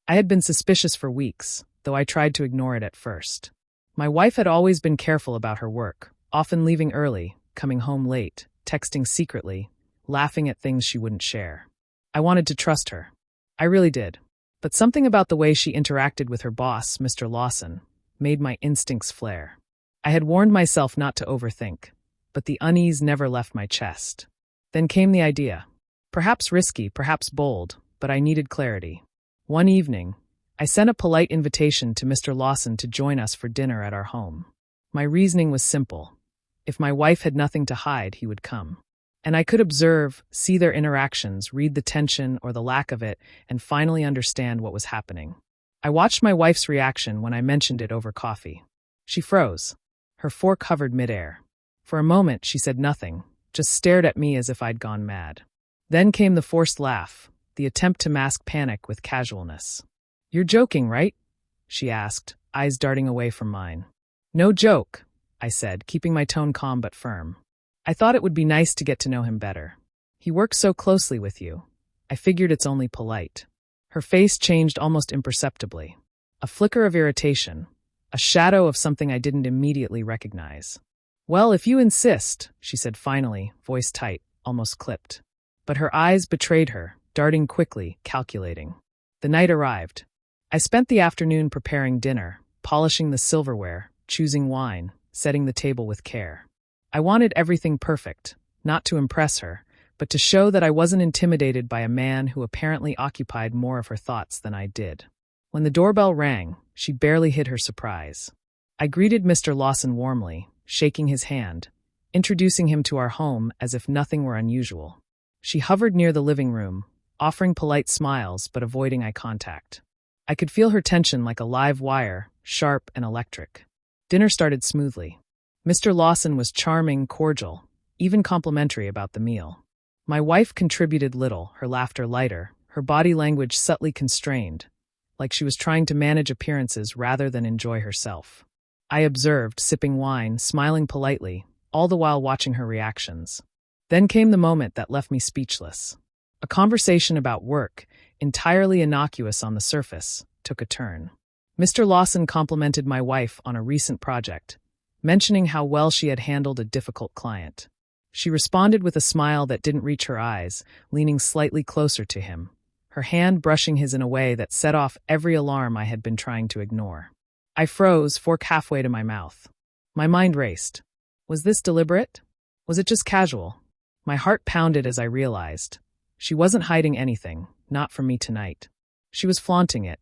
I had been suspicious for weeks, though I tried to ignore it at first. My wife had always been careful about her work, often leaving early, coming home late, texting secretly, laughing at things she wouldn't share. I wanted to trust her. I really did. But something about the way she interacted with her boss, Mr. Lawson, made my instincts flare. I had warned myself not to overthink, but the unease never left my chest. Then came the idea. Perhaps risky, perhaps bold, but I needed clarity. One evening, I sent a polite invitation to Mr. Lawson to join us for dinner at our home. My reasoning was simple. If my wife had nothing to hide, he would come. And I could observe, see their interactions, read the tension or the lack of it, and finally understand what was happening. I watched my wife's reaction when I mentioned it over coffee. She froze. Her fork hovered midair. For a moment, she said nothing, just stared at me as if I'd gone mad. Then came the forced laugh, the attempt to mask panic with casualness. "You're joking, right?" she asked, eyes darting away from mine. "No joke," I said, keeping my tone calm but firm. "I thought it would be nice to get to know him better. He works so closely with you. I figured it's only polite." Her face changed almost imperceptibly. A flicker of irritation, a shadow of something I didn't immediately recognize. "Well, if you insist," she said finally, voice tight, almost clipped. But her eyes betrayed her, darting quickly, calculating. The night arrived. I spent the afternoon preparing dinner, polishing the silverware, choosing wine, setting the table with care. I wanted everything perfect, not to impress her, but to show that I wasn't intimidated by a man who apparently occupied more of her thoughts than I did. When the doorbell rang, she barely hid her surprise. I greeted Mr. Lawson warmly, shaking his hand, introducing him to our home as if nothing were unusual. She hovered near the living room, offering polite smiles but avoiding eye contact. I could feel her tension like a live wire, sharp and electric. Dinner started smoothly. Mr. Lawson was charming, cordial, even complimentary about the meal. My wife contributed little, her laughter lighter, her body language subtly constrained, like she was trying to manage appearances rather than enjoy herself. I observed, sipping wine, smiling politely, all the while watching her reactions. Then came the moment that left me speechless. A conversation about work, entirely innocuous on the surface, took a turn. Mr. Lawson complimented my wife on a recent project, mentioning how well she had handled a difficult client. She responded with a smile that didn't reach her eyes, leaning slightly closer to him, her hand brushing his in a way that set off every alarm I had been trying to ignore. I froze, fork halfway to my mouth. My mind raced. Was this deliberate? Was it just casual? My heart pounded as I realized. She wasn't hiding anything, not from me tonight. She was flaunting it.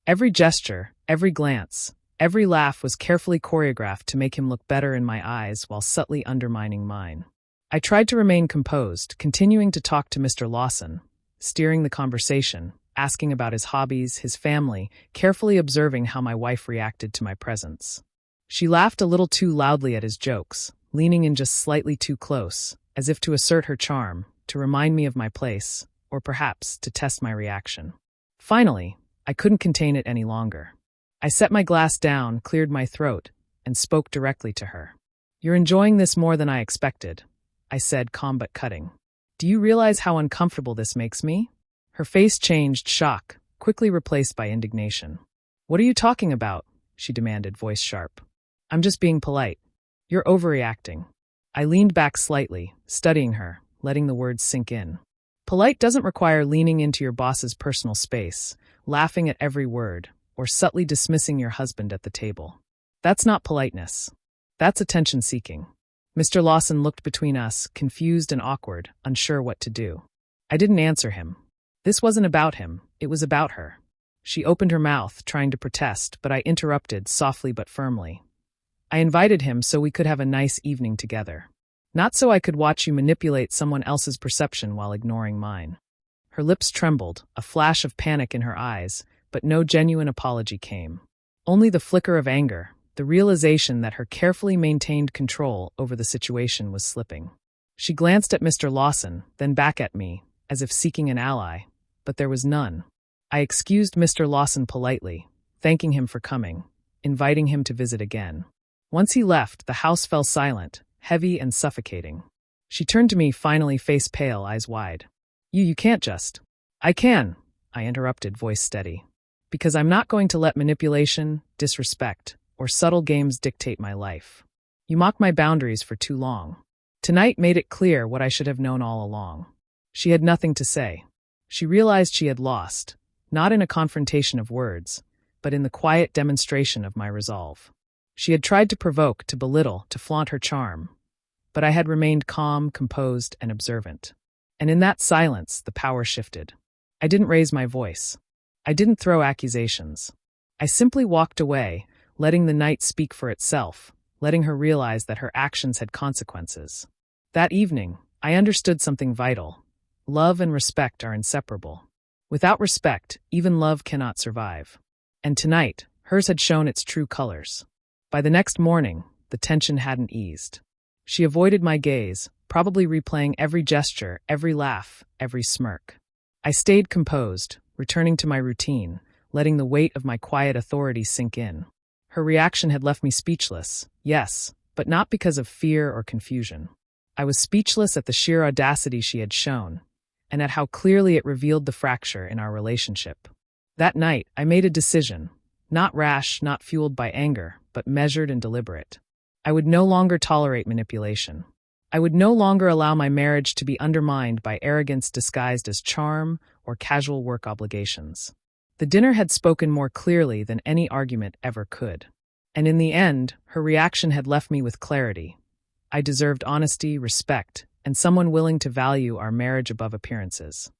Every gesture, every glance, every laugh was carefully choreographed to make him look better in my eyes while subtly undermining mine. I tried to remain composed, continuing to talk to Mr. Lawson, steering the conversation, asking about his hobbies, his family, carefully observing how my wife reacted to my presence. She laughed a little too loudly at his jokes, leaning in just slightly too close, as if to assert her charm, to remind me of my place, or perhaps to test my reaction. Finally, I couldn't contain it any longer. I set my glass down, cleared my throat, and spoke directly to her. "You're enjoying this more than I expected," I said, calm but cutting. "Do you realize how uncomfortable this makes me?" Her face changed, shock, quickly replaced by indignation. "What are you talking about?" she demanded, voice sharp. "I'm just being polite. You're overreacting." I leaned back slightly, studying her, letting the words sink in. Polite doesn't require leaning into your boss's personal space, laughing at every word, or subtly dismissing your husband at the table. That's not politeness. That's attention-seeking. Mr. Lawson looked between us, confused and awkward, unsure what to do. I didn't answer him. This wasn't about him, it was about her. She opened her mouth, trying to protest, but I interrupted, softly but firmly. "I invited him so we could have a nice evening together. Not so I could watch you manipulate someone else's perception while ignoring mine." Her lips trembled, a flash of panic in her eyes, but no genuine apology came. Only the flicker of anger, the realization that her carefully maintained control over the situation was slipping. She glanced at Mr. Lawson, then back at me, as if seeking an ally, but there was none. I excused Mr. Lawson politely, thanking him for coming, inviting him to visit again. Once he left, the house fell silent, heavy and suffocating. She turned to me, finally, face pale, eyes wide. You can't just." "I can," I interrupted, voice steady. because I'm not going to let manipulation, disrespect, or subtle games dictate my life. You mocked my boundaries for too long. Tonight made it clear what I should have known all along. She had nothing to say. She realized she had lost, not in a confrontation of words, but in the quiet demonstration of my resolve. She had tried to provoke, to belittle, to flaunt her charm, but I had remained calm, composed, and observant. And in that silence, the power shifted. I didn't raise my voice. I didn't throw accusations. I simply walked away, letting the night speak for itself, letting her realize that her actions had consequences. That evening, I understood something vital. Love and respect are inseparable. Without respect, even love cannot survive. And tonight, hers had shown its true colors. By the next morning, the tension hadn't eased. She avoided my gaze, probably replaying every gesture, every laugh, every smirk. I stayed composed, returning to my routine, letting the weight of my quiet authority sink in. Her reaction had left me speechless, yes, but not because of fear or confusion. I was speechless at the sheer audacity she had shown, and at how clearly it revealed the fracture in our relationship. That night, I made a decision, not rash, not fueled by anger, but measured and deliberate. I would no longer tolerate manipulation. I would no longer allow my marriage to be undermined by arrogance disguised as charm or casual work obligations. The dinner had spoken more clearly than any argument ever could. And in the end, her reaction had left me with clarity. I deserved honesty, respect, and someone willing to value our marriage above appearances.